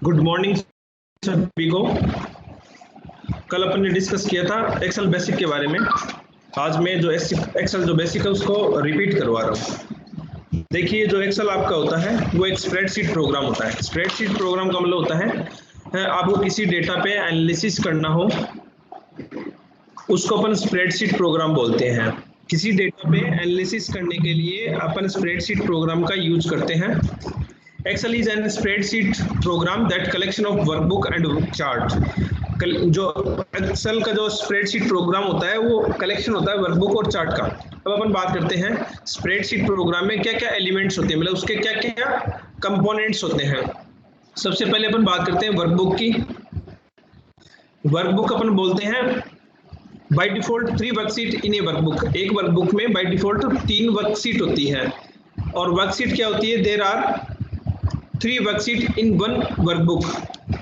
Good morning सभी को। कल अपन ने डिस्कस किया था एक्सेल बेसिक के बारे में। आज मैं जो एक्सेल जो बेसिक है उसको रिपीट करवा रहा हूँ। देखिए, जो एक्सेल आपका होता है वो एक स्प्रेडशीट प्रोग्राम होता है। स्प्रेडशीट प्रोग्राम का मतलब होता है आपको किसी डेटा पे एनालिसिस करना हो, उसको अपन स्प्रेडशीट प्रोग्राम बोलते हैं। किसी डेटा पे एनालिसिस करने के लिए अपन स्प्रेडशीट प्रोग्राम का यूज करते हैं। Excel is an spreadsheet program that collection of workbook and chart। जो Excel का जो स्प्रेडशीट प्रोग्राम होता है वो कलेक्शन होता है वर्कबुक और चार्ट का। अब अपन बात करते हैं स्प्रेडशीट प्रोग्राम में क्या क्या एलिमेंट्स होते हैं, मतलब उसके क्या क्या कंपोनेंट्स होते हैं। सबसे पहले अपन बात करते हैं वर्कबुक की। वर्कबुक अपन बोलते हैं by default 3 worksheet in a workbook. एक वर्कबुक में बाय डिफॉल्ट 3 वर्कशीट होती है। और वर्कशीट क्या होती है? There are 3 worksheet in 1 workbook.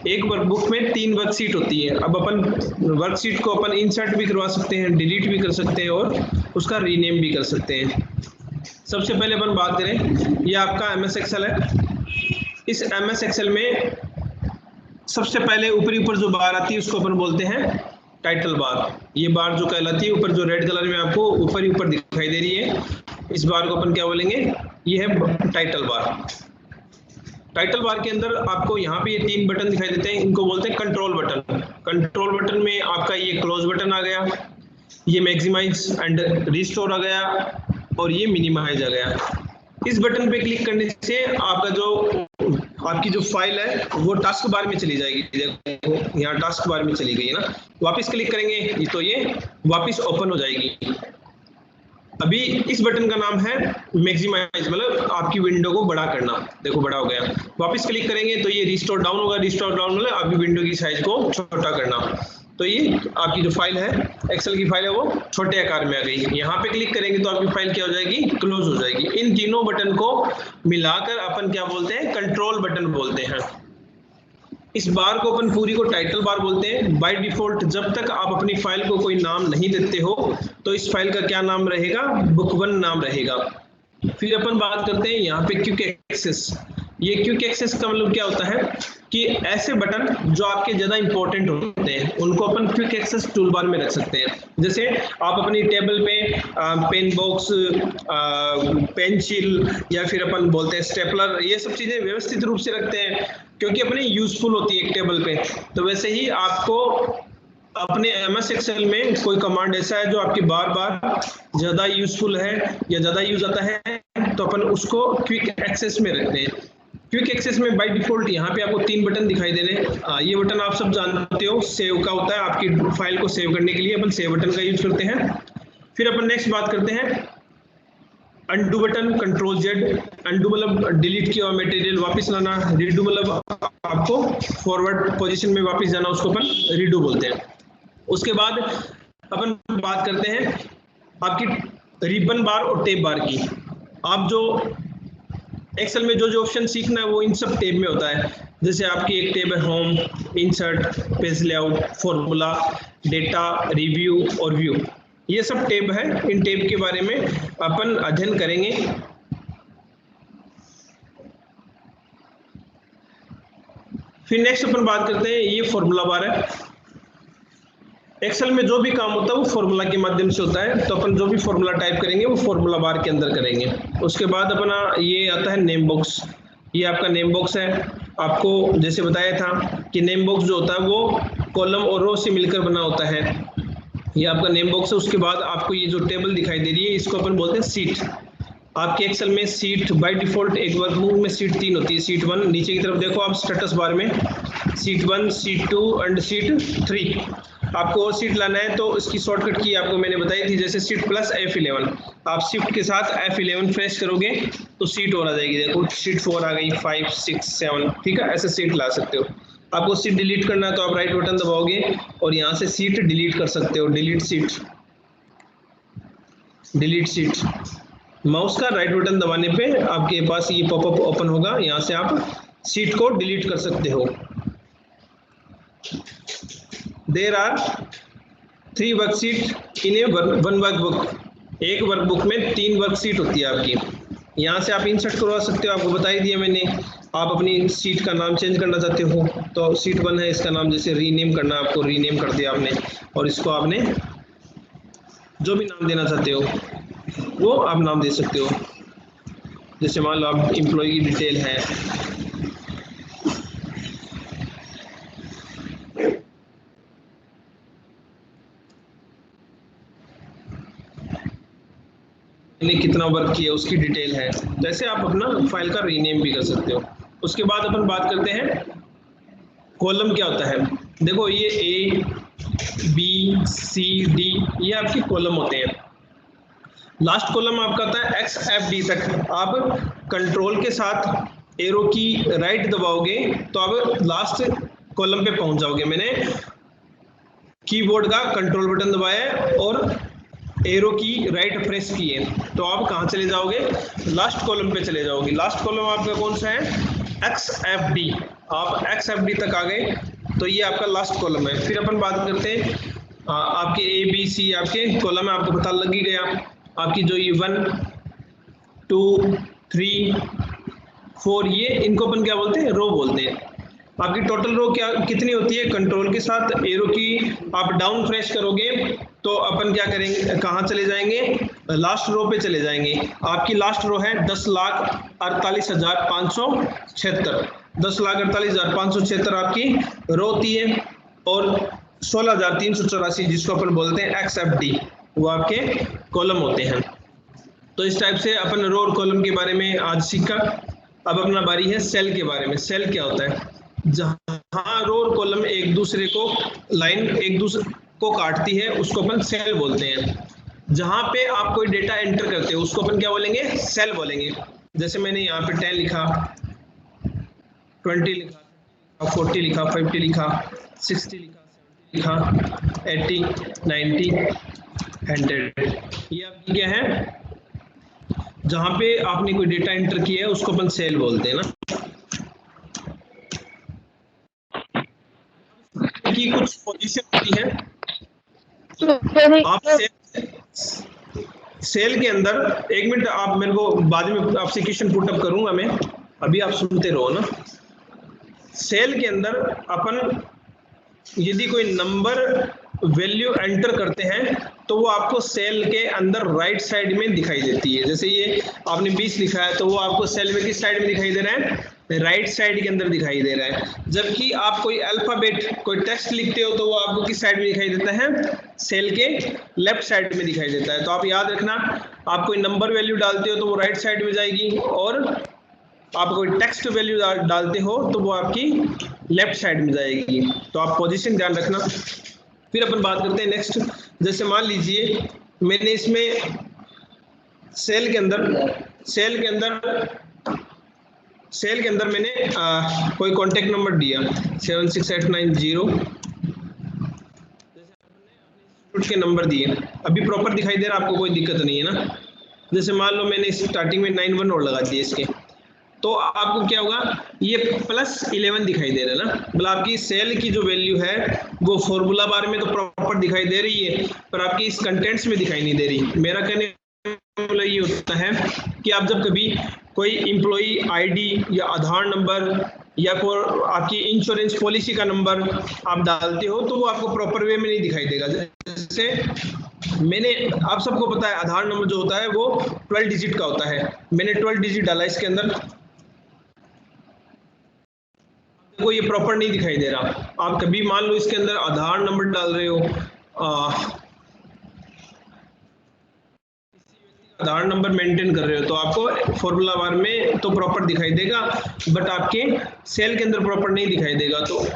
एक वर्कबुक में 3 वर्कशीट होती है। अब अपन वर्कशीट को अपन इंसर्ट भी करवा सकते हैं, डिलीट भी कर सकते हैं और उसका रीनेम भी कर सकते हैं। सबसे पहले अपन बात करें, ये आपका एमएस एक्सेल है। इस एमएस एक्सेल में सबसे पहले ऊपरी ऊपर जो बार आती है उसको अपन बोलते हैं टाइटल बार। ये बार जो कहलाती है ऊपर जो रेड कलर में आपको ऊपर ही ऊपर दिखाई दे रही है, इस बार को अपन क्या बोलेंगे? ये है टाइटल बार। टाइटल बार के अंदर आपको यहाँ पे ये 3 बटन दिखाई देते हैं, इनको बोलते हैं कंट्रोल बटन। कंट्रोल बटन में आपका ये क्लोज बटन आ गया, ये मैक्सिमाइज एंड रिस्टोर आ गया और ये मिनिमाइज आ गया। इस बटन पे क्लिक करने से आपकी जो फाइल है वो टास्क बार में चली जाएगी। देखो यहाँ टास्क बार में चली गई है ना। वापस क्लिक करेंगे तो ये वापस ओपन हो जाएगी। अभी इस बटन का नाम है मैक्सिमाइज, मतलब आपकी विंडो को बड़ा करना। देखो बड़ा हो गया। वापस क्लिक करेंगे तो ये रिस्टोर डाउन होगा। रिस्टोर डाउन मतलब आपकी विंडो की साइज को छोटा करना। तो ये आपकी जो फाइल है, एक्सेल की फाइल है, वो छोटे आकार में आ गई। यहाँ पे क्लिक करेंगे तो आपकी फाइल क्या हो जाएगी? क्लोज हो जाएगी। इन तीनों बटन को मिलाकर अपन क्या बोलते हैं? कंट्रोल बटन बोलते हैं। इस बार को अपन पूरी को टाइटल बार बोलते हैं। बाय डिफॉल्ट जब तक आप अपनी फाइल को कोई नाम नहीं देते हो तो इस फाइल का क्या नाम रहेगा? बुक 1 नाम रहेगा। फिर अपन बात करते हैं यहाँ पे क्विक एक्सेस। ये क्विक एक्सेस का मतलब क्या होता है कि ऐसे बटन जो आपके ज्यादा इंपॉर्टेंट होते हैं उनको अपन क्विक एक्सेस टूल बार में रख सकते हैं। जैसे आप अपनी टेबल पे पेन बॉक्स, पेंसिल या फिर अपन बोलते हैं स्टेपलर, ये सब चीजें व्यवस्थित रूप से रखते हैं क्योंकि अपनी यूजफुल होती है एक टेबल पे। तो वैसे ही आपको अपने एमएस एक्सेल में कोई कमांड ऐसा है जो आपकी बार बार ज्यादा यूजफुल है या ज्यादा यूज आता है तो अपन उसको क्विक एक्सेस में रखते हैं। क्विक एक्सेस में बाय डिफॉल्ट यहाँ पे आपको 3 बटन दिखाई दे रहे हैं। ये बटन आप सब जानते हो, सेव का होता है। आपकी फाइल को सेव करने के लिए अपन सेव बटन का यूज करते हैं। फिर अपन नेक्स्ट बात करते हैं undo button, control Z. Undo मतलब डिलीट किया हुआ मटेरियल वापस लाना, रीडू मतलब आपको फॉरवर्ड पोजीशन में वापस जाना, उसको अपन रीडू बोलते हैं। उसके बाद अपन बात करते हैं आपकी रिबन बार और टेब बार की। आप जो एक्सेल में जो ऑप्शन सीखना है वो इन सब टेब में होता है। जैसे आपकी एक टेब है home, insert, page layout, formula, data, review और व्यू। ये सब टेब है। इन टेब के बारे में अपन अध्ययन करेंगे। फिर नेक्स्ट अपन बात करते हैं, ये फॉर्मूला बार है। एक्सेल में जो भी काम होता है वो फॉर्मूला के माध्यम से होता है। तो अपन जो भी फॉर्मूला टाइप करेंगे वो फॉर्मूला बार के अंदर करेंगे। उसके बाद अपना ये आता है नेम बॉक्स। ये आपका नेम बॉक्स है। आपको जैसे बताया था कि नेम बॉक्स जो होता है वो कॉलम और रो से मिलकर बना होता है। ये आपका नेम बॉक्स है। उसके बाद आपको ये जो टेबल दिखाई दे रही है इसको अपन बोलते हैं सीट। आपके एक्सेल में सीट बाय डिफॉल्ट एक वर्कबुक में सीट 3 होती है। सीट 1 नीचे की तरफ देखो आप स्टेटस बार में, सीट 1, सीट 2 एंड सीट 3। आपको और सीट लाना है तो इसकी शॉर्टकट की आपको मैंने बताई थी, जैसे सीट प्लस F11। आप शिफ्ट के साथ F11 प्रेस करोगे तो सीट और आ जाएगी। देखो सीट 4 आ गई, 5, 6, 7, ठीक है। ऐसे सीट ला सकते हो। आपको सीट डिलीट करना है तो आप राइट बटन दबाओगे और यहाँ से सीट डिलीट कर सकते हो। Delete seat, delete seat. Mouse का राइट बटन दबाने पे आपके पास ये पॉपअप ओपन होगा, यहाँ से आप सीट को डिलीट कर सकते हो। There are 3 worksheet in a 1 workbook. एक वर्कबुक में 3 वर्कशीट होती है आपकी। यहाँ से आप इंसर्ट करवा सकते हो, आपको बता ही दिया मैंने। आप अपनी सीट का नाम चेंज करना चाहते हो तो सीट 1 है, इसका नाम जैसे रीनेम करना है आपको, रीनेम कर दिया आपने, और इसको आपने जो भी नाम देना चाहते हो वो आप नाम दे सकते हो। जैसे मान लो आप एम्प्लॉय की डिटेल है, मैंने कितना वर्क किया उसकी डिटेल है, जैसे आप अपना फाइल का रीनेम भी कर सकते हो। उसके बाद अपन बात करते हैं कॉलम क्या होता है। देखो ये ए बी सी डी ये आपके कॉलम होते हैं। लास्ट कॉलम आपका आता है एक्स एफ डी तक। आप कंट्रोल के साथ एरो की राइट दबाओगे तो आप लास्ट कॉलम पे पहुंच जाओगे। मैंने कीबोर्ड का कंट्रोल बटन दबाया और एरो की राइट प्रेस की है तो आप कहां चले जाओगे, लास्ट कॉलम पे चले जाओगे। लास्ट कॉलम आपका कौन सा है, एक्स एफ डी। आप एक्स एफ डी तक आ गए तो ये आपका लास्ट कॉलम है। फिर अपन बात करते हैं आपके ए बी सी आपके कॉलम है, आपको पता लग ही गया। आपकी जो ये 1 2 3 4 ये इनको अपन क्या बोलते हैं, रो बोलते हैं। आपकी टोटल रो क्या कितनी होती है, कंट्रोल के साथ एरो की आप डाउन प्रेस करोगे तो अपन क्या करेंगे, कहाँ चले जाएंगे, लास्ट रो पे चले जाएंगे। आपकी लास्ट रो है 10,48,576, 10,48,576 आपकी रो होती है, और 16,384 जिसको अपन बोलते हैं एक्स एफ डी वो आपके कॉलम होते हैं। तो इस टाइप से अपन रो और कॉलम के बारे में आज सीखा। अब अपना बारी है सेल के बारे में। सेल क्या होता है, जहां रो और कॉलम एक दूसरे को लाइन एक दूसरे को काटती है उसको अपन सेल बोलते हैं। जहां पे आप कोई डेटा एंटर करते हो उसको अपन क्या बोलेंगे, सेल बोलेंगे। जैसे मैंने यहाँ पे 10 लिखा, 20 लिखा, 40 लिखा, 50 लिखा, 60 लिखा, 70 लिखा, 80 90 100, ये आपकी क्या है, जहां पे आपने कोई डेटा एंटर किया है उसको अपन सेल बोलते हैं ना। की कुछ पोजीशन होती है, आप सेल के अंदर, एक मिनट आप मेरे को बाद में आपसे क्वेश्चन पुटअप करूंगा मैं, अभी आप सुनते रहो ना। सेल के अंदर अपन यदि कोई नंबर वैल्यू एंटर करते हैं तो वो आपको सेल के अंदर राइट साइड में दिखाई देती है। जैसे ये आपने 20 लिखा है तो वो आपको सेल में किस साइड में दिखाई दे रहा है, राइट साइड के अंदर दिखाई दे रहा है। जबकि आप कोई अल्फाबेट कोई टेक्स्ट लिखते हो तो वो आपको किस साइड में दिखाई देता है, सेल के लेफ्ट साइड में दिखाई देता है। तो आप याद रखना, आप कोई नंबर वैल्यू डालते हो तो वो राइट साइड में जाएगी, और आप कोई टेक्स्ट वैल्यू डालते हो तो वो आपकी लेफ्ट साइड में जाएगी। तो आप पोजीशन ध्यान रखना। फिर अपन बात करते हैं नेक्स्ट। जैसे मान लीजिए मैंने इसमें सेल के अंदर मैंने कोई कॉन्टेक्ट नंबर दिया 76890, के नंबर दिए, अभी प्रॉपर दिखाई दे रहा है आपको, कोई दिक्कत नहीं है ना। जैसे मान लो मैंने स्टार्टिंग में 91 और लगा दिए इसके, तो आपको क्या होगा, ये +11 दिखाई दे रहा है ना। मतलब आपकी सेल की जो वैल्यू है वो फॉर्मूला बार में तो प्रॉपर दिखाई दे रही है पर आपकी इस कंटेंट्स में दिखाई नहीं दे रही। मेरा कहने मतलब ये होता है कि आप जब कभी कोई एम्प्लॉई आईडी या आधार नंबर या कोई आपकी इंश्योरेंस पॉलिसी का नंबर आप डालते हो तो वो आपको प्रॉपर वे में नहीं दिखाई देगा। जैसे मैंने, आप सबको पता है आधार नंबर जो होता है वो 12 डिजिट का होता है, मैंने 12 डिजिट डाला इसके अंदर, देखो ये प्रॉपर नहीं दिखाई दे रहा। आप कभी मान लो इसके अंदर आधार नंबर डाल रहे हो, आधार नंबर मेंटेन कर रहे हो तो आपको फॉर्मूला बार में तो प्रॉपर दिखाई देगा बट आपके सेल के अंदर प्रॉपर नहीं दिखाई देगा। तो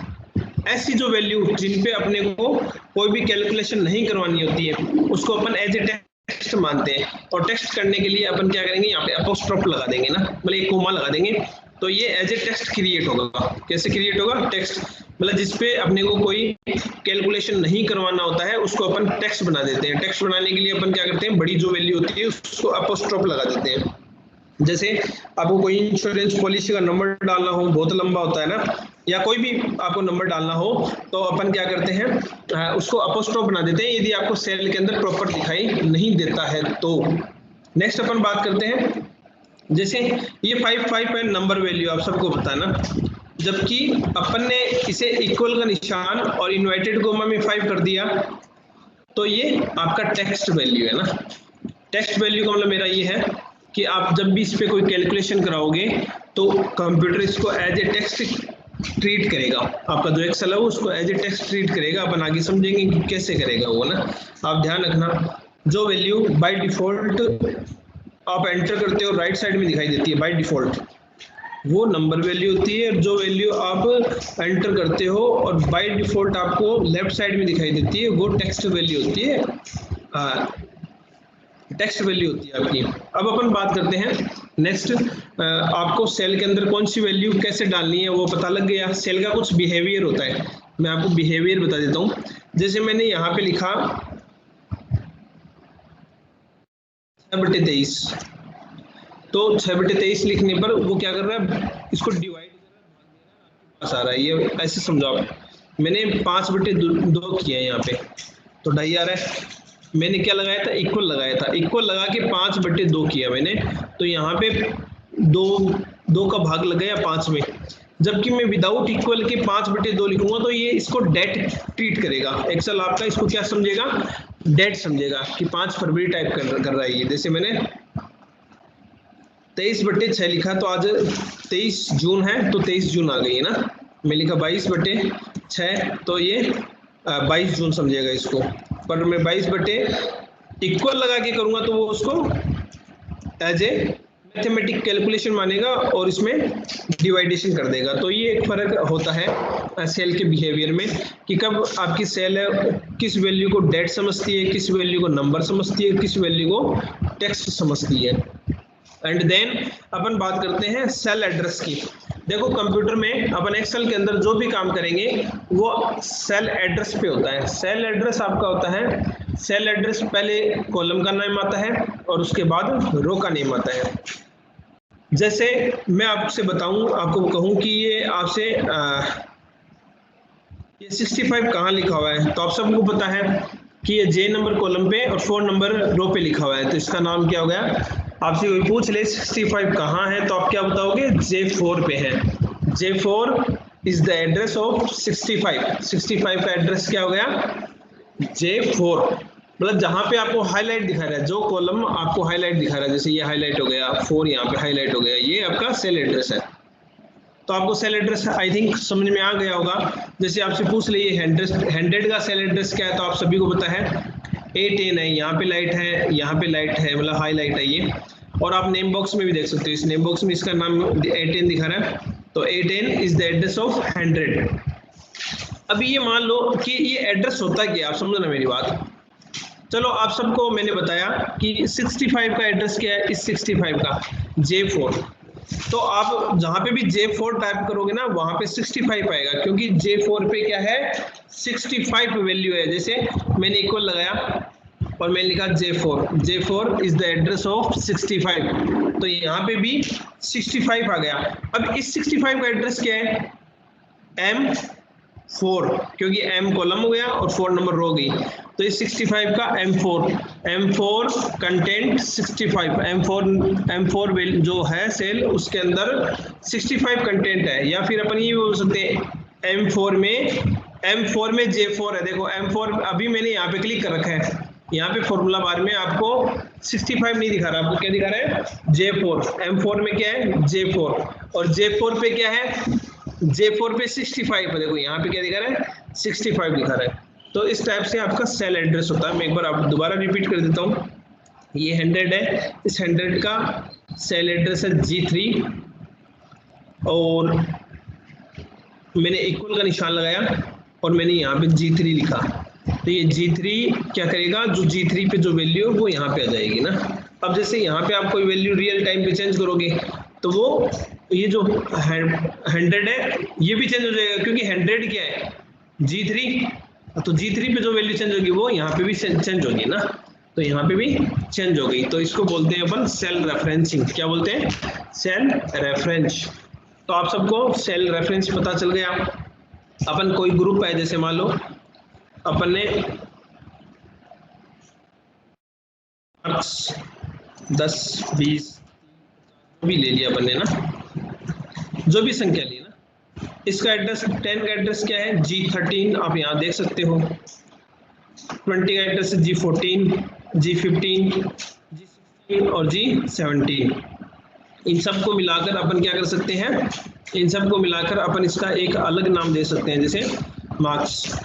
ऐसी जो वैल्यू जिन पे अपने को कोई भी कैलकुलेशन नहीं करवानी होती है उसको अपन एज ए टेक्स्ट मानते हैं, और टेक्स्ट करने के लिए अपन क्या करेंगे, यहाँ पे अपोस्ट्रोफ लगा देंगे ना, मतलब एक कोमा लगा देंगे तो ये एज ए टेक्स्ट क्रिएट होगा। कैसे क्रिएट होगा, टेक्स्ट, मतलब जिसपे अपने को कोई कैलकुलेशन नहीं करवाना होता है उसको अपन टेक्स्ट बना देते हैं। टेक्स्ट बनाने के लिए अपन क्या करते हैं, बड़ी जो वैल्यू होती है उसको अपोस्ट्रोफ लगा देते हैं। जैसे आपको कोई इंश्योरेंस पॉलिसी का नंबर डालना हो, बहुत लंबा होता है ना, या कोई भी आपको नंबर डालना हो तो अपन क्या करते हैं, उसको अपोस्ट्रोफ बना देते हैं यदि आपको सेल के अंदर प्रॉपर दिखाई नहीं देता है तो। नेक्स्ट अपन बात करते हैं जैसे ये 5 है नंबर वैल्यू, आप सबको पता है ना, जबकि अपन ने इसे इक्वल का निशान और इन्वर्टेड कोमा में 5 कर दिया, तो ये आपका टेक्स्ट वैल्यू है ना। टेक्स्ट वैल्यू का मतलब मेरा ये है कि आप जब भी इस पे कोई कैलकुलेशन कराओगे तो कंप्यूटर इसको एज ए टेक्स्ट ट्रीट करेगा। आपका जो एक्सेल है उसको एज ए टेक्स्ट ट्रीट करेगा। अपन आगे समझेंगे कि कैसे करेगा वो ना। आप ध्यान रखना, जो वैल्यू बाय डिफॉल्ट आप एंटर करते हो राइट साइड में दिखाई देती है बाय डिफॉल्ट, वो नंबर वैल्यू होती है। जो वैल्यू आप एंटर करते हो और बाय डिफॉल्ट आपको लेफ्ट साइड में दिखाई देती है, वो टेक्स्ट वैल्यू होती है, टेक्स्ट वैल्यू होती है आपकी। अब अपन बात करते हैं नेक्स्ट, आपको सेल के अंदर कौन सी वैल्यू कैसे डालनी है वो पता लग गया। सेल का कुछ बिहेवियर होता है, मैं आपको बिहेवियर बता देता हूँ। जैसे मैंने यहाँ पे लिखा 6/23, तो 6/23 लिखने पर वो क्या कर रहा है, इसको डिवाइड कर रहा है, भाग दे रहा है, आपके पास आ रहा है। ये ऐसे समझाओ, मैंने 5/2 किया है यहाँ पे, तो 2.5 आ रहा है। मैंने क्या लगाया था, इक्वल लगाया था, इक्वल लगा के 5/2 किया मैंने, तो यहाँ पे 2 का भाग लग गया 5 में। जबकि मैं विदाउट इक्वल के 5/2 लिखूंगा तो ये इसको डेट ट्रीट करेगा। एक्सेल आपका इसको क्या समझेगा, डेट समझेगा कि 5 फरवरी टाइप कर रहा है ये। जैसे मैंने 23/6 लिखा, तो आज 23 जून है, तो 23 जून आ गई है ना। मैं लिखा 22/6, तो ये 22 जून समझेगा इसको। पर मैं 22 इक्वल लगा के करूंगा तो वो उसको एज ए मैथमेटिक कैलकुलेशन मानेगा और इसमें डिवाइडेशन कर देगा। तो ये एक फर्क होता है सेल के बिहेवियर में कि कब आपकी सेल है किस वैल्यू को डेट समझती है, किस वैल्यू को नंबर समझती है, किस वैल्यू को टेक्स्ट समझती है। एंड देन अपन बात करते हैं सेल एड्रेस की। देखो कंप्यूटर में अपन एक्सेल के अंदर जो भी काम करेंगे वो सेल एड्रेस पे होता है। सेल एड्रेस आपका होता है, सेल एड्रेस पहले कॉलम का नाम आता है और उसके बाद रो का नेम आता है। जैसे मैं आपसे बताऊं, आपको कहूं कि ये आपसे ये 65 कहाँ लिखा हुआ है, तो आप सबको पता है कि ये J नंबर कॉलम पे और 4 नंबर रो पे लिखा हुआ है, तो इसका नाम क्या हो गया। आपसे कोई पूछ ले 65 कहाँ है, तो आप क्या बताओगे, J4 पे है। J4 is the address of 65। 65 का एड्रेस क्या हो गया, J4। मतलब जहां पे आपको हाईलाइट दिखा रहा है, जो कॉलम आपको हाईलाइट दिखा रहा है, जैसे ये हाईलाइट हो गया, 4 यहाँ पे हाईलाइट हो गया, ये आपका सेल एड्रेस है। तो आपको सेल एड्रेस आई थिंक समझ में आ गया होगा। जैसे आपसे पूछ ले ये 100 का सेल एड्रेस क्या है, तो आप सभी को पता है 8N है, यहाँ पे लाइट है, यहाँ पे लाइट है, मतलब हाईलाइट है ये। और आप नेम बॉक्स में भी देख सकते हो, इस नेम बॉक्स में इसका नाम 8N दिखा रहा है, तो 8N is the address of 100। अभी ये मान लो कि ये एड्रेस होता है क्या, आप समझना मेरी बात। चलो आप सबको मैंने बताया कि 65 का एड्रेस क्या है, इस 65 का J4। तो आप जहां पे भी J4 टाइप करोगे ना वहां पे 65 आएगा, क्योंकि J4 पे क्या है, 65 वैल्यू है। जैसे मैंने इक्वल लगाया और मैंने लिखा J4 is the address of 65, तो यहाँ पे भी 65 आ गया। अब इस 65 का एड्रेस क्या है, M4, क्योंकि M कॉलम हो गया और 4 नंबर रो गई, तो इस 65 का M4 कंटेंट 65, M4 जो है सेल उसके अंदर 65 कंटेंट है। या फिर अपन ये बोल सकते हैं M4 में J4 है। देखो M4 अभी मैंने यहाँ पे क्लिक कर रखा है, यहाँ पे फॉर्मूला बार में आपको 65 नहीं दिखा रहा, आपको क्या दिखा रहा है, J4। M4 में क्या है, J4, और J4 पे क्या है, J4 पे 65 है। देखो यहाँ पे क्या दिखा रहा है, 65 दिखा रहा है। तो इस टाइप से आपका सेल एड्रेस होता है। मैं एक बार आप दोबारा रिपीट कर देता हूँ। ये 100 है, इस 100 का सेल एड्रेस है G3, और मैंने इक्वल का निशान लगाया और मैंने यहाँ पे G3 लिखा, तो ये G3 क्या करेगा, जो G3 पे जो वैल्यू है वो यहाँ पे आ जाएगी ना। अब जैसे यहाँ पे आप कोई वैल्यू रियल टाइम पे चेंज करोगे तो वो ये जो 100 है ये भी चेंज हो जाएगा, क्योंकि 100 क्या है, G3, तो G3 पे जो वैल्यू चेंज होगी वो यहाँ पे भी चेंज होगी ना, तो यहाँ पे भी चेंज हो गई। तो इसको बोलते हैं अपन सेल रेफरेंसिंग। क्या बोलते हैं, सेल रेफरेंस। तो आप सबको सेल रेफरेंस पता चल गया। अपन कोई ग्रुप है, जैसे मान लो अपन ने 10, 20, भी ले लिया अपन ने ना, जो भी संख्या ली ना, इसका एड्रेस 10 का एड्रेस क्या है G13, आप यहाँ देख सकते हो। 20 का एड्रेस G14, G15, G16 और G17। इन सबको मिलाकर अपन क्या कर सकते हैं, इन सबको मिलाकर अपन इसका एक अलग नाम दे सकते हैं, जैसे मार्क्स।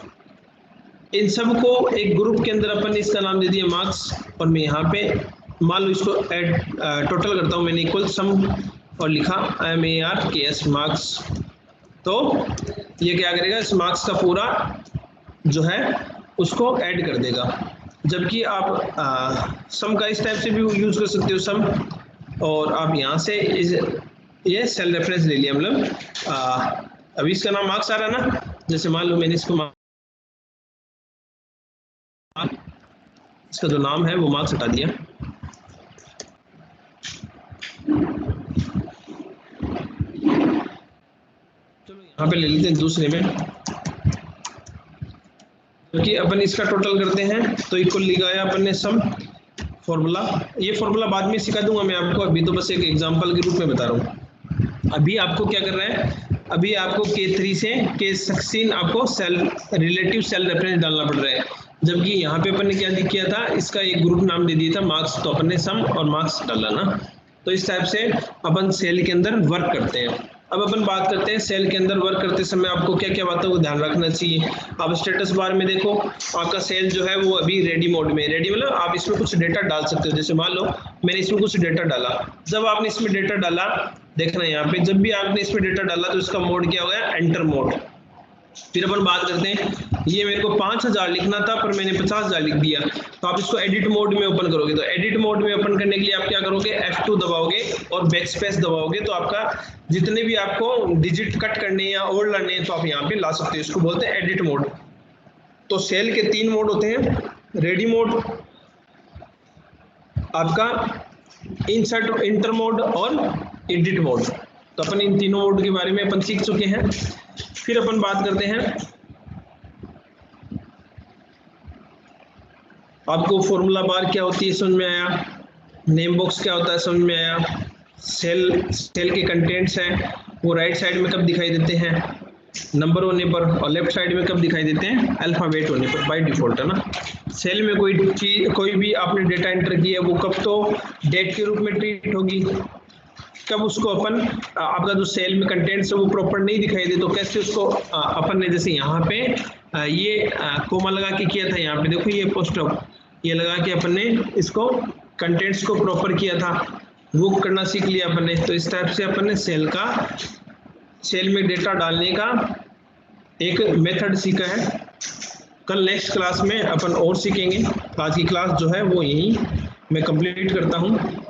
इन सबको एक ग्रुप के अंदर अपन ने इसका नाम दे दिया मार्क्स, और मैं यहाँ पे मान लो इसको ऐड टोटल करता हूँ, मैंने इक्वल सम और लिखा MARKS मार्क्स। तो ये क्या करेगा, इस मार्क्स का पूरा जो है उसको ऐड कर देगा। जबकि आप सम का इस टाइप से भी यूज कर सकते हो सम, और आप यहाँ से ये सेल रेफरेंस ले लिया, मतलब अभी इसका नाम मार्क्स आ रहा है ना, जैसे मान लो मैंने इसको इसका जो नाम है वो मार्क्स हटा दिया। चलो यहाँ पे ले लेते हैं दूसरे में, क्योंकि अपन इसका टोटल करते हैं तो इक्वल लगाया अपन ने सम फॉर्मूला। ये फॉर्मूला बाद में सिखा दूंगा मैं आपको, अभी तो बस एक एग्जांपल के रूप में बता रहा हूँ। अभी आपको क्या करना है, अभी आपको K3 से K16 आपको सेल रिलेटिव सेल रेफरेंस डालना पड़ रहा है, जबकि यहाँ पे अपन ने क्या किया था, इसका एक ग्रुप नाम दे दिया था मार्क्स, तो अपन ने सम और मार्क्स डाला ना। तो इस टाइप से अपन सेल के अंदर वर्क करते हैं। अब अपन बात करते हैं सेल के अंदर वर्क करते समय आपको क्या क्या बातों को ध्यान रखना चाहिए। आप स्टेटस बार में देखो, आपका सेल जो है वो अभी रेडी मोड में, रेडी मतलब आप इसमें कुछ डेटा डाल सकते हो। जैसे मान लो मैंने इसमें कुछ डेटा डाला, जब आपने इसमें डेटा डाला, देखना यहाँ पे जब भी आपने इसमें डेटा डाला तो इसका मोड क्या हो गया, एंटर मोड। फिर अपन बात करते हैं, ये मेरे को 5000 लिखना था पर मैंने 50,000 लिख दिया, तो आप इसको एडिट मोड में ओपन करोगे। तो एडिट मोड में ओपन करने के लिए आप क्या करोगे, F2 दबाओगे और बैकस्पेस दबाओगे, तो आपका जितने भी आपको डिजिट कट करने या और लाने हैं तो आप यहाँ पे ला सकते हो। इसको बोलते हैं एडिट मोड। तो सेल के 3 मोड होते हैं, रेडी मोड, आपका इंसर्ट इंटर मोड और एडिट मोड। तो अपन इन तीनों मोड के बारे में अपन सीख चुके हैं। फिर अपन बात करते हैं, आपको फॉर्मूला बार क्या होती है समझ में आया, नेम बॉक्स क्या होता है समझ में आया, सेल के कंटेंट्स हैं वो राइट साइड में कब दिखाई देते हैं, नंबर होने पर, और लेफ्ट साइड में कब दिखाई देते हैं, अल्फाबेट होने पर बाय डिफॉल्ट, है ना। सेल में कोई चीज, कोई भी आपने डेटा एंटर किया वो कब तो डेट के रूप में ट्रीट होगी, कब उसको अपन आपका जो सेल में कंटेंट्स है वो प्रॉपर नहीं दिखाई दे तो कैसे उसको अपन ने, जैसे यहाँ पे ये कोमा लगा के किया था, यहाँ पे देखो ये पोस्ट ये लगा के अपन ने इसको कंटेंट्स को प्रॉपर किया था, वो करना सीख लिया अपन ने। तो इस टाइप से अपन ने सेल में डेटा डालने का एक मेथड सीखा है। कल नेक्स्ट क्लास में अपन और सीखेंगे। आज की क्लास जो है वो यहीं मैं कंप्लीट करता हूँ।